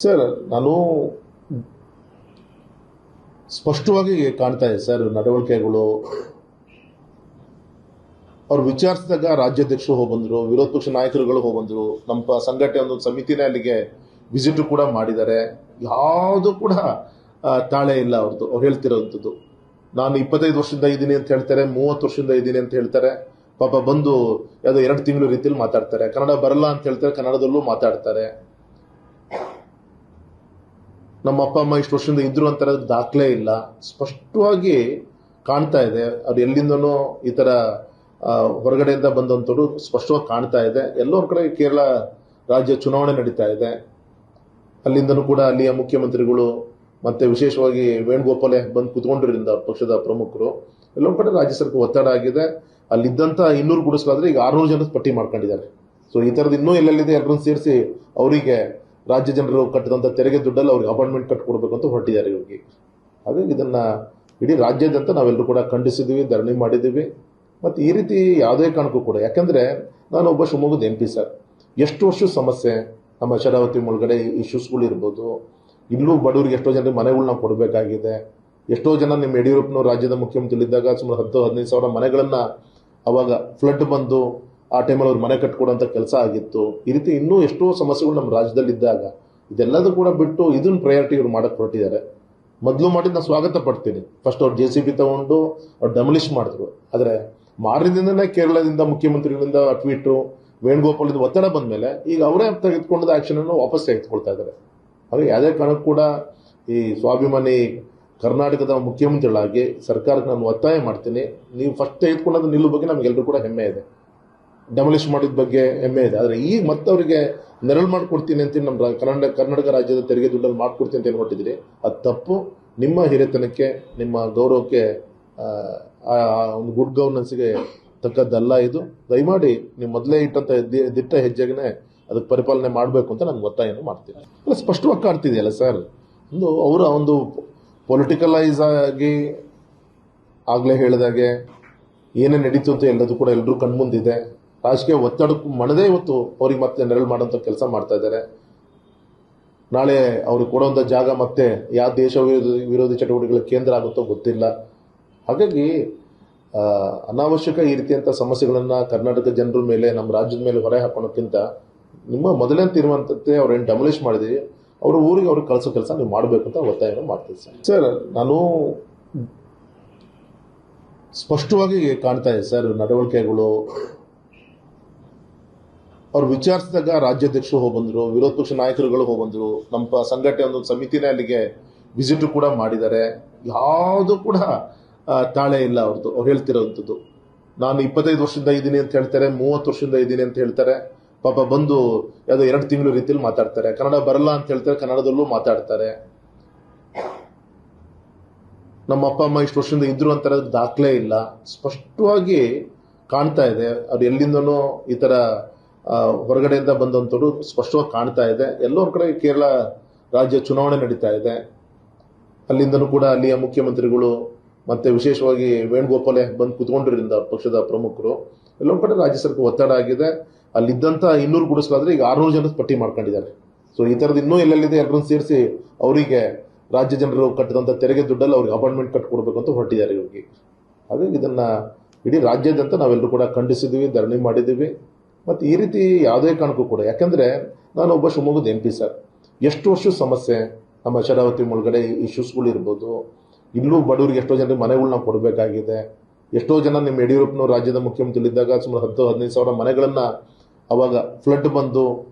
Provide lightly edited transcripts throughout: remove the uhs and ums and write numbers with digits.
Sir, ನಾನು ಸ್ಪಷ್ಟವಾಗಿ ಕಾಣ್ತಾ ಇದೆ ಸರ್ ನಡವಳಿಕೆಗಳು. ಅವ್ರು ವಿಚಾರಿಸಿದಾಗ ರಾಜ್ಯಾಧ್ಯಕ್ಷರು ಹೋಗ್ಬಂದ್ರು, ವಿರೋಧ ಪಕ್ಷ ನಾಯಕರುಗಳು ಹೋಗ್ಬಂದ್ರು, ನಮ್ಮ ಸಂಘಟನೆ ಒಂದು ಸಮಿತಿನೇ ಅಲ್ಲಿಗೆ ವಿಸಿಟ್ ಕೂಡ ಮಾಡಿದ್ದಾರೆ. ಯಾವುದು ಕೂಡ ತಾಳೆ ಇಲ್ಲ ಅವ್ರದ್ದು. ಅವ್ರು ಹೇಳ್ತಿರೋಂಥದ್ದು ನಾನು 25 ವರ್ಷದಿಂದ ಇದ್ದೀನಿ ಅಂತ ಹೇಳ್ತಾರೆ, 30 ವರ್ಷದಿಂದ ಇದ್ದೀನಿ ಅಂತ ಹೇಳ್ತಾರೆ. ಪಾಪ ಬಂದು ಯಾವುದೋ 2 ತಿಂಗಳು ರೀತಿಯಲ್ಲಿ ಮಾತಾಡ್ತಾರೆ. ಕನ್ನಡ ಬರಲ್ಲ ಅಂತ ಹೇಳ್ತಾರೆ, ಕನ್ನಡದಲ್ಲೂ ಮಾತಾಡ್ತಾರೆ. ನಮ್ಮ ಅಪ್ಪ ಅಮ್ಮ ಇಷ್ಟು ವರ್ಷದಿಂದ ಇದ್ರು ಅಂತ ದಾಖಲೆ ಇಲ್ಲ. ಸ್ಪಷ್ಟವಾಗಿ ಕಾಣ್ತಾ ಇದೆ ಅವ್ರು ಎಲ್ಲಿಂದನೂ ಈ ತರ ಹೊರಗಡೆಯಿಂದ ಬಂದಂಥವ್ರು ಸ್ಪಷ್ಟವಾಗಿ ಕಾಣ್ತಾ ಇದೆ. ಎಲ್ಲರ ಕಡೆ ಕೇರಳ ರಾಜ್ಯ ಚುನಾವಣೆ ನಡೀತಾ ಇದೆ. ಅಲ್ಲಿಂದನೂ ಕೂಡ ಅಲ್ಲಿಯ ಮುಖ್ಯಮಂತ್ರಿಗಳು ಮತ್ತೆ ವಿಶೇಷವಾಗಿ ವೇಣುಗೋಪಾಲ್ ಬಂದು ಕುತ್ಕೊಂಡಿರಿಂದ ಪಕ್ಷದ ಪ್ರಮುಖರು ಎಲ್ಲೊಂದು ಕಡೆ ರಾಜ್ಯ ಸರ್ಕಾರ ಒತ್ತಡ ಆಗಿದೆ. ಅಲ್ಲಿದ್ದಂತ 200 ಗುಡಿಸಲಾದ್ರೆ ಈಗ 600 ಜನ ಪಟ್ಟಿ ಮಾಡ್ಕೊಂಡಿದ್ದಾರೆ. ಸೊ ಈ ತರದ್ ಇನ್ನೂ ಎಲ್ಲೆಲ್ಲಿದೆ ಎಲ್ಲರನ್ನು ಸೇರಿಸಿ ಅವರಿಗೆ ರಾಜ್ಯ ಜನರು ಕಟ್ಟಿದಂತ ತೆರಿಗೆ ದುಡ್ಡಲ್ಲಿ ಅವ್ರಿಗೆ ಅಪಾಯಿಂಟ್ಮೆಂಟ್ ಕಟ್ಕೊಡ್ಬೇಕು ಅಂತ ಹೊರಟಿದ್ದಾರೆ ಇವ್ರಿಗೆ. ಹಾಗಾಗಿ ಇದನ್ನ ಇಡೀ ರಾಜ್ಯಾದ್ಯಂತ ನಾವೆಲ್ಲರೂ ಕೂಡ ಖಂಡಿಸಿದ್ವಿ, ಧರಣಿ ಮಾಡಿದ್ದೀವಿ. ಮತ್ತು ಈ ರೀತಿ ಯಾವುದೇ ಕಾರಣಕ್ಕೂ ಕೂಡ, ಯಾಕಂದ್ರೆ ನಾನು ಒಬ್ಬ ಶಿವಮೊಗ್ಗದ MP ಸರ್. ಎಷ್ಟು ವರ್ಷದ ಸಮಸ್ಯೆ ನಮ್ಮ ಶರಾವತಿ ಒಳಗಡೆ ಇಶ್ಯೂಸ್ಗಳು ಇರ್ಬೋದು. ಇಲ್ಲೂ ಬಡವರಿಗೆ ಎಷ್ಟೋ ಜನರಿಗೆ ಮನೆಗಳನ್ನ ಕೊಡಬೇಕಾಗಿದೆ. ಎಷ್ಟೋ ಜನ ನಿಮ್ಮ ಯಡಿಯೂರಪ್ಪನವರು ರಾಜ್ಯದ ಮುಖ್ಯಮಂತ್ರಿ ಇದ್ದಾಗ ಸುಮಾರು 10-15 ಸಾವಿರ ಮನೆಗಳನ್ನ ಅವಾಗ ಫ್ಲಡ್ ಬಂದು ಆ ಟೈಮಲ್ಲಿ ಅವ್ರು ಮನೆ ಕಟ್ಕೊಡೋಂಥ ಕೆಲಸ ಆಗಿತ್ತು. ಈ ರೀತಿ ಇನ್ನೂ ಎಷ್ಟೋ ಸಮಸ್ಯೆಗಳು ನಮ್ಮ ರಾಜ್ಯದಲ್ಲಿ ಇದ್ದಾಗ ಇದೆಲ್ಲದೂ ಕೂಡ ಬಿಟ್ಟು ಇದನ್ನ ಪ್ರಯಾರಿಟಿ ಇವ್ರು ಮಾಡಕ್ಕೆ ಹೊರಟಿದ್ದಾರೆ. ಮೊದಲು ಮಾಡಿದ್ದು ನಾನು ಸ್ವಾಗತ ಪಡ್ತೀನಿ. ಫಸ್ಟ್ ಅವ್ರು JCB ತಗೊಂಡು ಅವ್ರು ಡೆಮಲಿಷ್ ಮಾಡಿದ್ರು. ಆದರೆ ಮಾರದಿಂದನೇ ಕೇರಳದಿಂದ ಮುಖ್ಯಮಂತ್ರಿಗಳಿಂದ ಟ್ವೀಟು, ವೇಣುಗೋಪಾಲಿಂದ ಒತ್ತಡ ಬಂದ ಮೇಲೆ ಈಗ ಅವರೇ ತೆಗೆದುಕೊಂಡ ಆಕ್ಷನ್ ಅನ್ನು ವಾಪಸ್ ತೆಗೆದುಕೊಳ್ತಾ ಇದ್ದಾರೆ. ಹಾಗೆ ಯಾವುದೇ ಕಾರಣಕ್ಕೂ ಕೂಡ ಈ ಸ್ವಾಭಿಮಾನಿ ಕರ್ನಾಟಕದ ಮುಖ್ಯಮಂತ್ರಿಗಳಾಗಿ ಸರ್ಕಾರಕ್ಕೆ ನಾನು ಒತ್ತಾಯ ಮಾಡ್ತೀನಿ, ನೀವು ಫಸ್ಟ್ ತೆಗೆದುಕೊಂಡದ ನಿಲ್ಲು ಬಗ್ಗೆ ನಮಗೆಲ್ಲರೂ ಕೂಡ ಹೆಮ್ಮೆ ಇದೆ, ಡೆಮಲಿಷ್ ಮಾಡಿದ ಬಗ್ಗೆ ಹೆಮ್ಮೆ ಇದೆ. ಆದರೆ ಈಗ ಮತ್ತೆ ಅವರಿಗೆ ನೆರಳು ಮಾಡ್ಕೊಡ್ತೀನಿ ಅಂತ ನಮ್ಮ ಕರ್ನಾಟಕ ರಾಜ್ಯದ ತೆರಿಗೆ ದುಡ್ಡಲ್ಲಿ ಮಾಡ್ಕೊಡ್ತೀನಿ ಅಂತ ಹೊಟ್ಟಿದ್ರಿ. ಅದು ತಪ್ಪು. ನಿಮ್ಮ ಹಿರಿತನಕ್ಕೆ, ನಿಮ್ಮ ಗೌರವಕ್ಕೆ, ಒಂದು ಗುಡ್ ಗವರ್ನೆನ್ಸ್ಗೆ ತಕ್ಕದ್ದಲ್ಲ ಇದು. ದಯಮಾಡಿ ನೀವು ಮೊದಲೇ ಇಟ್ಟಂತ ದಿಟ್ಟ ಹೆಜ್ಜೆಗೆ ಅದಕ್ಕೆ ಪರಿಪಾಲನೆ ಮಾಡಬೇಕು ಅಂತ ನಾನು ಒತ್ತಾಯವನ್ನು ಮಾಡ್ತೀನಿ. ಅಲ್ಲ, ಸ್ಪಷ್ಟವಾಗಿ ಕಾಣ್ತಿದೆಯಲ್ಲ ಸರ್. ಅವರ ಒಂದು ಪೊಲಿಟಿಕಲೈಸ್ ಆಗಿ ಆಗಲೇ ಹೇಳಿದಾಗೆ ಏನೇ ನಡೀತು ಅಂತ ಎಲ್ಲದೂ ಕೂಡ ಎಲ್ಲರೂ ಕಣ್ಮುಂದಿದೆ. ರಾಜಕೀಯ ಒತ್ತಡಕ್ಕೂ ಮಣದೇ ಇವತ್ತು ಅವ್ರಿಗೆ ಮತ್ತೆ ನೆರಳು ಮಾಡೋಂಥ ಕೆಲಸ ಮಾಡ್ತಾ ಇದ್ದಾರೆ. ನಾಳೆ ಅವ್ರಿಗೆ ಕೊಡುವಂಥ ಜಾಗ ಮತ್ತೆ ಯಾವ ದೇಶ ವಿರೋಧಿ ಚಟುವಟಿಕೆಗಳ ಕೇಂದ್ರ ಆಗುತ್ತೋ ಗೊತ್ತಿಲ್ಲ. ಹಾಗಾಗಿ ಅನಾವಶ್ಯಕ ಈ ರೀತಿಯಂಥ ಸಮಸ್ಯೆಗಳನ್ನ ಕರ್ನಾಟಕ ಜನರ ಮೇಲೆ, ನಮ್ಮ ರಾಜ್ಯದ ಮೇಲೆ ಹೊರೆ ಹಾಕೋಣಕ್ಕಿಂತ ನಿಮ್ಮ ಮೊದಲನೇ ತೀರ್ಮಾನದಂತೆ ಅವ್ರೇನು ಡೆಮಲಿಷ್ ಮಾಡಿದೀವಿ ಅವ್ರ ಊರಿಗೆ ಅವ್ರಿಗೆ ಕಳಿಸೋ ಕೆಲಸ ನೀವು ಮಾಡಬೇಕು ಅಂತ ಒತ್ತಾಯವನ್ನು ಮಾಡ್ತೀನಿ ಸರ್. ನಾನು ಸ್ಪಷ್ಟವಾಗಿ ಕಾಣ್ತಾ ಇದೆ ಸರ್ ನಡವಳಿಕೆಗಳು. ಅವ್ರು ವಿಚಾರಿಸಿದಾಗ ರಾಜ್ಯಾಧ್ಯಕ್ಷರು ಹೋಗ್ಬಂದ್ರು, ವಿರೋಧ ಪಕ್ಷ ನಾಯಕರುಗಳು ಹೋಗ್ಬಂದ್ರು, ನಮ್ಮ ಸಂಘಟನೆ ಒಂದು ಸಮಿತಿನೇ ಅಲ್ಲಿಗೆ ವಿಸಿಟ್ ಕೂಡ ಮಾಡಿದ್ದಾರೆ. ಯಾವುದು ಕೂಡ ತಾಳೆ ಇಲ್ಲ ಅವ್ರದ್ದು. ಅವ್ರು ಹೇಳ್ತಿರೋಂಥದ್ದು ನಾನು 25 ವರ್ಷದಿಂದ ಇದ್ದೀನಿ ಅಂತ ಹೇಳ್ತಾರೆ, 30 ವರ್ಷದಿಂದ ಇದ್ದೀನಿ ಅಂತ ಹೇಳ್ತಾರೆ. ಪಾಪ ಬಂದು ಯಾವುದೋ 2 ತಿಂಗಳು ರೀತಿಯಲ್ಲಿ ಮಾತಾಡ್ತಾರೆ. ಕನ್ನಡ ಬರಲ್ಲ ಅಂತ ಹೇಳ್ತಾರೆ, ಕನ್ನಡದಲ್ಲೂ ಮಾತಾಡ್ತಾರೆ. ನಮ್ಮ ಅಪ್ಪ ಅಮ್ಮ ಇಷ್ಟು ವರ್ಷದಿಂದ ಇದ್ರು ಅಂತ ದಾಖಲೆ ಇಲ್ಲ. ಸ್ಪಷ್ಟವಾಗಿ ಕಾಣ್ತಾ ಇದೆ ಅವ್ರು ಎಲ್ಲಿಂದನೂ ಈ ತರ ಹೊರಗಡೆಯಿಂದ ಬಂದಂಥವ್ರು ಸ್ಪಷ್ಟವಾಗಿ ಕಾಣ್ತಾ ಇದೆ. ಎಲ್ಲರ ಕಡೆ ಕೇರಳ ರಾಜ್ಯ ಚುನಾವಣೆ ನಡೀತಾ ಇದೆ. ಅಲ್ಲಿಂದನೂ ಕೂಡ ಅಲ್ಲಿಯ ಮುಖ್ಯಮಂತ್ರಿಗಳು ಮತ್ತೆ ವಿಶೇಷವಾಗಿ ವೇಣುಗೋಪಾಲ್ ಬಂದು ಕುತ್ಕೊಂಡಿರಿಂದ ಪಕ್ಷದ ಪ್ರಮುಖರು ಎಲ್ಲೊಂದು ಕಡೆ ರಾಜ್ಯ ಸರ್ಕಾರ ಒತ್ತಡ ಆಗಿದೆ. ಅಲ್ಲಿದ್ದಂತ 200 ಗುಡಿಸಲಾದ್ರೆ ಈಗ 600 ಜನ ಪಟ್ಟಿ ಮಾಡ್ಕೊಂಡಿದ್ದಾರೆ. ಸೊ ಈ ತರದ್ ಇನ್ನೂ ಎಲ್ಲೆಲ್ಲಿದೆ ಎಲ್ಲರನ್ನು ಸೇರಿಸಿ ಅವರಿಗೆ ರಾಜ್ಯ ಜನರು ಕಟ್ಟಿದಂತ ತೆರಿಗೆ ದುಡ್ಡಲ್ಲಿ ಅವ್ರಿಗೆ ಅಪಾಯಿಂಟ್ಮೆಂಟ್ ಕಟ್ಕೊಡ್ಬೇಕು ಅಂತ ಹೊರಟಿದ್ದಾರೆ ಇವ್ರಿಗೆ. ಹಾಗಾಗಿ ಇದನ್ನ ಇಡೀ ರಾಜ್ಯಾದ್ಯಂತ ನಾವೆಲ್ಲರೂ ಕೂಡ ಖಂಡಿಸಿದ್ವಿ, ಧರಣಿ ಮಾಡಿದ್ದೀವಿ. ಮತ್ತು ಈ ರೀತಿ ಯಾವುದೇ ಕಾರಣಕ್ಕೂ ಕೂಡ, ಯಾಕಂದ್ರೆ ನಾನು ಒಬ್ಬ ಶಿವಮೊಗ್ಗದ MP ಸರ್. ಎಷ್ಟು ವರ್ಷದ ಸಮಸ್ಯೆ ನಮ್ಮ ಶರಾವತಿ ಒಳಗಡೆ ಇಶ್ಯೂಸ್ಗಳು ಇರ್ಬೋದು. ಇಲ್ಲೂ ಬಡವರಿಗೆ ಎಷ್ಟೋ ಜನರಿಗೆ ಮನೆಗಳನ್ನ ಕೊಡಬೇಕಾಗಿದೆ. ಎಷ್ಟೋ ಜನ ನಿಮ್ಮ ಯಡಿಯೂರಪ್ಪನವರು ರಾಜ್ಯದ ಮುಖ್ಯಮಂತ್ರಿ ಇದ್ದಾಗ ಸುಮಾರು 10-15 ಸಾವಿರ ಮನೆಗಳನ್ನ ಅವಾಗ ಫ್ಲಡ್ ಬಂದು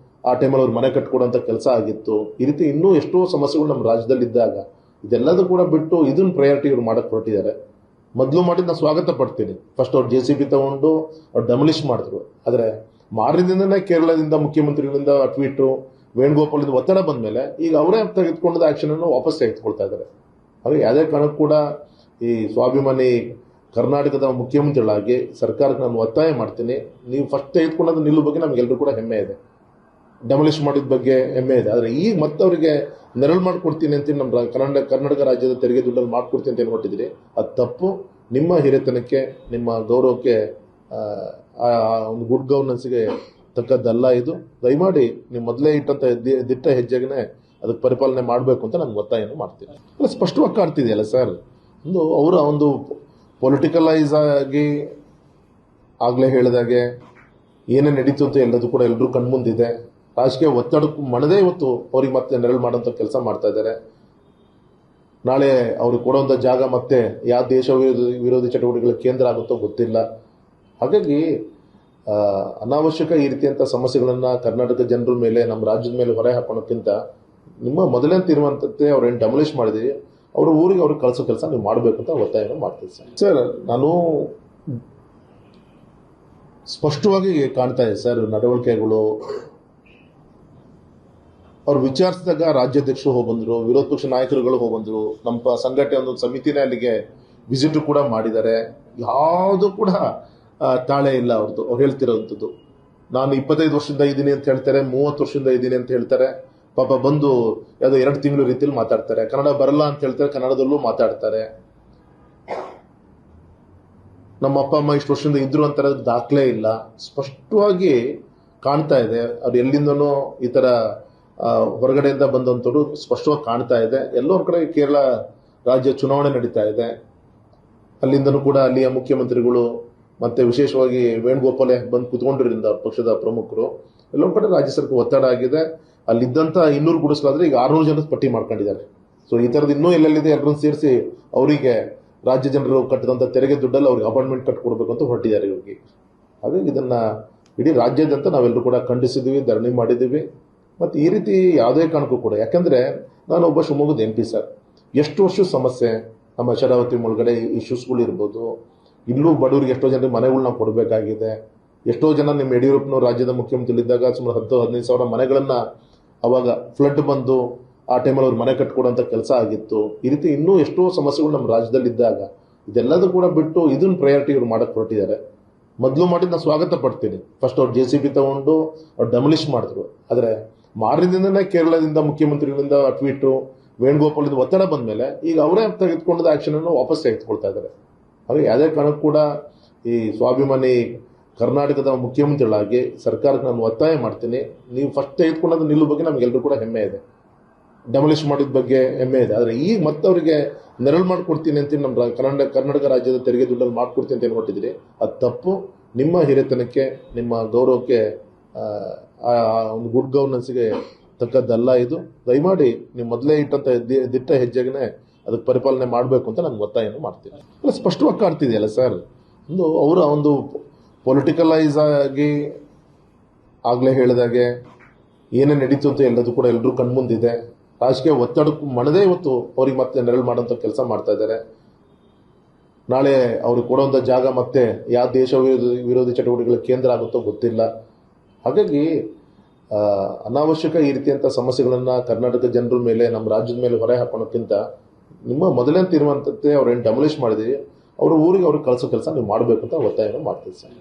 ಆ ಟೈಮಲ್ಲಿ ಅವ್ರು ಮನೆ ಕಟ್ಕೊಡೋಂಥ ಕೆಲಸ ಆಗಿತ್ತು. ಈ ರೀತಿ ಇನ್ನೂ ಎಷ್ಟೋ ಸಮಸ್ಯೆಗಳು ನಮ್ಮ ರಾಜ್ಯದಲ್ಲಿ ಇದ್ದಾಗ ಇದೆಲ್ಲದೂ ಕೂಡ ಬಿಟ್ಟು ಇದನ್ನ ಪ್ರಯಾರಿಟಿ ಇವ್ರು ಮಾಡಕ್ಕೆ ಹೊರಟಿದ್ದಾರೆ. ಮೊದಲು ಮಾಡಿದ್ದು ನಾನು ಸ್ವಾಗತ ಪಡ್ತೀನಿ. ಫಸ್ಟ್ ಅವ್ರು JCB ತಗೊಂಡು ಅವ್ರು ಡೆಮಲಿಷ್ ಮಾಡಿದ್ರು. ಆದರೆ ಮಾರದಿಂದನೇ ಕೇರಳದಿಂದ ಮುಖ್ಯಮಂತ್ರಿಗಳಿಂದ ಟ್ವೀಟು, ವೇಣುಗೋಪಾಲಿಂದ ಒತ್ತಡ ಬಂದ ಮೇಲೆ ಈಗ ಅವರೇ ತೆಗೆದುಕೊಂಡ ಆಕ್ಷನ್ ಅನ್ನು ವಾಪಸ್ ತೆಗೆದುಕೊಳ್ತಾ ಇದ್ದಾರೆ. ಹಾಗೆ ಯಾವುದೇ ಕಾರಣಕ್ಕೂ ಕೂಡ ಈ ಸ್ವಾಭಿಮಾನಿ ಕರ್ನಾಟಕದ ಮುಖ್ಯಮಂತ್ರಿಗಳಾಗಿ ಸರ್ಕಾರಕ್ಕೆ ನಾನು ಒತ್ತಾಯ ಮಾಡ್ತೀನಿ, ನೀವು ಫಸ್ಟ್ ತೆಗೆದುಕೊಂಡದ ನಿಲ್ಲು ಬಗ್ಗೆ ನಮಗೆಲ್ಲರೂ ಕೂಡ ಹೆಮ್ಮೆ ಇದೆ, ಡೆಮಲಿಷ್ ಮಾಡಿದ ಬಗ್ಗೆ ಹೆಮ್ಮೆ ಇದೆ. ಆದರೆ ಈಗ ಮತ್ತೆ ಅವರಿಗೆ ನೆರಳು ಮಾಡ್ಕೊಡ್ತೀನಿ ಅಂತ ನಮ್ಮ ಕರ್ನಾಟಕ ರಾಜ್ಯದ ತೆರಿಗೆ ದುಡ್ಡಲ್ಲಿ ಮಾಡ್ಕೊಡ್ತೀನಿ ಅಂತ ಹೊಟ್ಟಿದ್ರಿ. ಅದು ತಪ್ಪು. ನಿಮ್ಮ ಹಿರಿತನಕ್ಕೆ, ನಿಮ್ಮ ಗೌರವಕ್ಕೆ, ಒಂದು ಗುಡ್ ಗವರ್ನೆನ್ಸ್ಗೆ ತಕ್ಕದ್ದಲ್ಲ ಇದು. ದಯಮಾಡಿ ನೀವು ಮೊದಲೇ ಇಟ್ಟಂತ ದಿಟ್ಟ ಹೆಜ್ಜೆಗೆ ಅದಕ್ಕೆ ಪರಿಪಾಲನೆ ಮಾಡಬೇಕು ಅಂತ ನಾನು ಒತ್ತಾಯವನ್ನು ಮಾಡ್ತೀನಿ. ಅಲ್ಲ, ಸ್ಪಷ್ಟವಾಗಿ ಕಾಣ್ತಿದೆಯಲ್ಲ ಸರ್, ಅವರ ಒಂದು ಪೊಲಿಟಿಕಲೈಸ್ ಆಗಿ ಆಗಲೇ ಹೇಳಿದಾಗೆ ಏನೇ ನಡೀತು ಅಂತ ಎಲ್ಲದೂ ಕೂಡ ಎಲ್ಲರೂ ಕಣ್ಮುಂದಿದೆ. ರಾಜಕೀಯ ಒತ್ತಡಕ್ಕೂ ಮಣದೇ ಇವತ್ತು ಅವ್ರಿಗೆ ಮತ್ತೆ ನೆರಳು ಮಾಡೋಂಥ ಕೆಲಸ ಮಾಡ್ತಾ ಇದ್ದಾರೆ. ನಾಳೆ ಅವ್ರಿಗೆ ಕೊಡುವಂಥ ಜಾಗ ಮತ್ತೆ ಯಾವ ದೇಶ ವಿರೋಧಿ ಚಟುವಟಿಕೆಗಳ ಕೇಂದ್ರ ಆಗುತ್ತೋ ಗೊತ್ತಿಲ್ಲ. ಹಾಗಾಗಿ ಅನಾವಶ್ಯಕ ಈ ರೀತಿಯಂಥ ಸಮಸ್ಯೆಗಳನ್ನು ಕರ್ನಾಟಕ ಜನರ ಮೇಲೆ, ನಮ್ಮ ರಾಜ್ಯದ ಮೇಲೆ ಹೊರೆ ಹಾಕೋಣಕ್ಕಿಂತ ನಿಮ್ಮ ಮೊದಲನೇ ತೀರ್ಮಾನದಂತೆ ಅವ್ರೇನು ಡೆಮೊಲಿಷ್ ಮಾಡಿದೀವಿ ಅವ್ರ ಊರಿಗೆ ಅವ್ರಿಗೆ ಕಳಿಸೋ ಕೆಲಸ ನೀವು ಮಾಡಬೇಕು ಅಂತ ಒತ್ತಾಯವನ್ನು ಮಾಡ್ತೀವಿ ಸರ್. ನಾನು ಸ್ಪಷ್ಟವಾಗಿ ಕಾಣ್ತಾ ಇದೆ ಸರ್ ನಡವಳಿಕೆಗಳು. ಅವ್ರು ವಿಚಾರಿಸಿದಾಗ ರಾಜ್ಯಾಧ್ಯಕ್ಷರು ಹೋಗ್ಬಂದ್ರು, ವಿರೋಧ ಪಕ್ಷ ನಾಯಕರುಗಳು ಹೋಗ್ಬಂದ್ರು, ನಮ್ಮ ಸಂಘಟನೆ ಒಂದು ಸಮಿತಿನೇ ಅಲ್ಲಿಗೆ ವಿಸಿಟ್ ಕೂಡ ಮಾಡಿದ್ದಾರೆ. ಯಾವುದು ಕೂಡ ತಾಳೆ ಇಲ್ಲ ಅವ್ರದ್ದು. ಅವ್ರು ಹೇಳ್ತಿರೋಂಥದ್ದು ನಾನು 25 ವರ್ಷದಿಂದ ಇದ್ದೀನಿ ಅಂತ ಹೇಳ್ತಾರೆ, 30 ವರ್ಷದಿಂದ ಇದ್ದೀನಿ ಅಂತ ಹೇಳ್ತಾರೆ. ಪಾಪ ಬಂದು ಯಾವುದೋ 2 ತಿಂಗಳು ರೀತಿಯಲ್ಲಿ ಮಾತಾಡ್ತಾರೆ. ಕನ್ನಡ ಬರಲ್ಲ ಅಂತ ಹೇಳ್ತಾರೆ, ಕನ್ನಡದಲ್ಲೂ ಮಾತಾಡ್ತಾರೆ. ನಮ್ಮ ಅಪ್ಪ ಅಮ್ಮ ಇಷ್ಟು ವರ್ಷದಿಂದ ಇದ್ರು ಅಂತಾರ ದಾಖಲೆ ಇಲ್ಲ. ಸ್ಪಷ್ಟವಾಗಿ ಕಾಣ್ತಾ ಇದೆ. ಅವ್ರು ಎಲ್ಲಿಂದನೂ ಈ ತರ ಹೊರಗಡೆಯಿಂದ ಬಂದಂಥವ್ರು ಸ್ಪಷ್ಟವಾಗಿ ಕಾಣ್ತಾ ಇದೆ. ಎಲ್ಲೊಂದು ಕಡೆ ಕೇರಳ ರಾಜ್ಯ ಚುನಾವಣೆ ನಡೀತಾ ಇದೆ. ಅಲ್ಲಿಂದನೂ ಕೂಡ ಅಲ್ಲಿಯ ಮುಖ್ಯಮಂತ್ರಿಗಳು ಮತ್ತೆ ವಿಶೇಷವಾಗಿ ವೇಣುಗೋಪಾಲ್ ಬಂದು ಕುತ್ಕೊಂಡಿರೋದ್ರಿಂದ ಪಕ್ಷದ ಪ್ರಮುಖರು ಎಲ್ಲೊಂದು ಕಡೆ ರಾಜ್ಯ ಸರ್ಕಾರ ಒತ್ತಡ ಆಗಿದೆ. ಅಲ್ಲಿದ್ದಂಥ 200 ಗುಡಿಸ್ಲಾದ್ರೆ ಈಗ 600 ಜನ ಪಟ್ಟಿ ಮಾಡ್ಕೊಂಡಿದ್ದಾರೆ. ಸೊ ಈ ಥರದ್ದು ಇನ್ನೂ ಎಲ್ಲೆಲ್ಲಿದೆ ಎಲ್ಲರನ್ನು ಸೇರಿಸಿ ಅವರಿಗೆ ರಾಜ್ಯ ಜನರು ಕಟ್ಟಿದಂಥ ತೆರಿಗೆ ದುಡ್ಡಲ್ಲಿ ಅವ್ರಿಗೆ ಅಪಾಯಿಂಟ್ಮೆಂಟ್ ಕಟ್ಕೊಡ್ಬೇಕು ಅಂತ ಹೊರಟಿದ್ದಾರೆ ಇವ್ರಿಗೆ. ಹಾಗಾಗಿ ಇದನ್ನ ಇಡೀ ರಾಜ್ಯಾದ್ಯಂತ ನಾವೆಲ್ಲರೂ ಕೂಡ ಖಂಡಿಸಿದ್ವಿ, ಧರಣಿ ಮಾಡಿದ್ದೀವಿ. ಮತ್ತು ಈ ರೀತಿ ಯಾವುದೇ ಕಾರಣಕ್ಕೂ ಕೂಡ, ಯಾಕಂದರೆ ನಾನು ಒಬ್ಬ ಶಿವಮೊಗ್ಗದ MP ಸರ್. ಎಷ್ಟು ವರ್ಷ ಸಮಸ್ಯೆ ನಮ್ಮ ಶರಾವತಿ ಒಳಗಡೆ ಇಶ್ಯೂಸ್ಗಳು ಇರ್ಬೋದು. ಇಲ್ಲೂ ಬಡವರಿಗೆ ಎಷ್ಟೋ ಜನರಿಗೆ ಮನೆಗಳು ನಾವು ಕೊಡಬೇಕಾಗಿದೆ. ಎಷ್ಟೋ ಜನ ನಿಮ್ಮ ಯಡಿಯೂರಪ್ಪನವರು ರಾಜ್ಯದ ಮುಖ್ಯಮಂತ್ರಿಗಳಿದ್ದಾಗ ಸುಮಾರು 10-15 ಸಾವಿರ ಮನೆಗಳನ್ನು ಅವಾಗ ಫ್ಲಡ್ ಬಂದು ಆ ಟೈಮಲ್ಲಿ ಅವ್ರು ಮನೆ ಕಟ್ಕೊಡೋಂಥ ಕೆಲಸ ಆಗಿತ್ತು. ಈ ರೀತಿ ಇನ್ನೂ ಎಷ್ಟೋ ಸಮಸ್ಯೆಗಳು ನಮ್ಮ ರಾಜ್ಯದಲ್ಲಿ ಇದ್ದಾಗ ಇದೆಲ್ಲದೂ ಕೂಡ ಬಿಟ್ಟು ಇದನ್ನ ಪ್ರಯಾರಿಟಿ ಇವ್ರು ಮಾಡಕ್ಕೆ ಹೊರಟಿದ್ದಾರೆ. ಮೊದಲು ಮಾಡಿದ್ದು ನಾನು ಸ್ವಾಗತ ಪಡ್ತೀನಿ. ಫಸ್ಟ್ ಅವ್ರು JCB ತಗೊಂಡು ಅವ್ರು ಡೆಮೊಲಿಷ್ ಮಾಡಿದ್ರು. ಆದರೆ ಮಾರದಿಂದನೇ ಕೇರಳದಿಂದ ಮುಖ್ಯಮಂತ್ರಿಗಳಿಂದ ಟ್ವೀಟು, ವೇಣುಗೋಪಾಲಿಂದ ಒತ್ತಡ ಬಂದ ಮೇಲೆ ಈಗ ಅವರೇ ತೆಗೆದುಕೊಂಡ ಆಕ್ಷನ್ ಅನ್ನು ವಾಪಸ್ ತೆಗೆದುಕೊಳ್ತಾ ಇದ್ದಾರೆ. ಹಾಗೆ ಯಾವುದೇ ಕಾರಣಕ್ಕೂ ಕೂಡ ಈ ಸ್ವಾಭಿಮಾನಿ ಕರ್ನಾಟಕದ ಮುಖ್ಯಮಂತ್ರಿಗಳಾಗಿ ಸರ್ಕಾರಕ್ಕೆ ನಾನು ಒತ್ತಾಯ ಮಾಡ್ತೀನಿ, ನೀವು ಫಸ್ಟ್ ತೆಗೆದುಕೊಂಡದ್ದು ನಿಲ್ಲೋ ಬಗ್ಗೆ ನಮಗೆಲ್ಲರೂ ಕೂಡ ಹೆಮ್ಮೆ ಇದೆ, ಡೆಮೊಲಿಷ್ ಮಾಡಿದ ಬಗ್ಗೆ ಹೆಮ್ಮೆ ಇದೆ. ಆದರೆ ಈಗ ಮತ್ತೆ ಅವರಿಗೆ ನೆರಳು ಮಾಡಿಕೊಡ್ತೀನಿ ಅಂತ ನಮ್ಮ ಕರ್ನಾಟಕ ರಾಜ್ಯದ ತೆರಿಗೆ ದುಡ್ಡಲ್ಲಿ ಮಾಡ್ಕೊಡ್ತೀನಿ ಅಂತ ಏನು ಹೊಟ್ಟಿದ್ರಿ, ಅದು ತಪ್ಪು. ನಿಮ್ಮ ಹಿರಿತನಕ್ಕೆ, ನಿಮ್ಮ ಗೌರವಕ್ಕೆ, ಒಂದು ಗುಡ್ ಗವರ್ನೆನ್ಸ್ಗೆ ತಕ್ಕದ್ದಲ್ಲ ಇದು. ದಯಮಾಡಿ ನೀವು ಮೊದಲೇ ಇಟ್ಟಂತ ದಿಟ್ಟ ಹೆಜ್ಜೆಗೆ ಅದಕ್ಕೆ ಪರಿಪಾಲನೆ ಮಾಡಬೇಕು ಅಂತ ನಾನು ಒತ್ತಾಯವನ್ನು ಮಾಡ್ತೀನಿ. ಅಲ್ಲ, ಸ್ಪಷ್ಟವಾಗಿ ಕಾಣ್ತಿದೆಯಲ್ಲ ಸರ್, ಅವರ ಒಂದು ಪೊಲಿಟಿಕಲೈಸ್ ಆಗಿ ಆಗಲೇ ಹೇಳಿದಾಗೆ ಏನೇ ನಡೀತು ಅಂತ ಎಲ್ಲದೂ ಕೂಡ ಎಲ್ಲರೂ ಕಣ್ಮುಂದಿದೆ. ರಾಜಕೀಯ ಒತ್ತಡಕ್ಕೂ ಮಣದೇ ಇವತ್ತು ಅವ್ರಿಗೆ ಮತ್ತೆ ನೆರಳು ಮಾಡೋಂಥ ಕೆಲಸ ಮಾಡ್ತಾ ಇದ್ದಾರೆ. ನಾಳೆ ಅವ್ರಿಗೆ ಕೊಡುವಂಥ ಜಾಗ ಮತ್ತೆ ಯಾವ ದೇಶ ವಿರೋಧಿ ಚಟುವಟಿಕೆಗಳ ಕೇಂದ್ರ ಆಗುತ್ತೋ ಗೊತ್ತಿಲ್ಲ. ಹಾಗಾಗಿ ಅನಾವಶ್ಯಕ ಈ ರೀತಿಯಂಥ ಸಮಸ್ಯೆಗಳನ್ನು ಕರ್ನಾಟಕ ಜನರ ಮೇಲೆ, ನಮ್ಮ ರಾಜ್ಯದ ಮೇಲೆ ಹೊರೆ ಹಾಕೋಣಕ್ಕಿಂತ ನಿಮ್ಮ ಮೊದಲನೇ ತೀರ್ಮಾನದಂತೆ ಅವ್ರೇನು ಡೆಮೊಲಿಷ್ ಮಾಡಿದೀವಿ ಅವ್ರ ಊರಿಗೆ ಅವ್ರಿಗೆ ಕಳಿಸೋ ಕೆಲಸ ನೀವು ಮಾಡಬೇಕು ಅಂತ ಒತ್ತಾಯವನ್ನು ಮಾಡ್ತೀವಿ ಸರ್.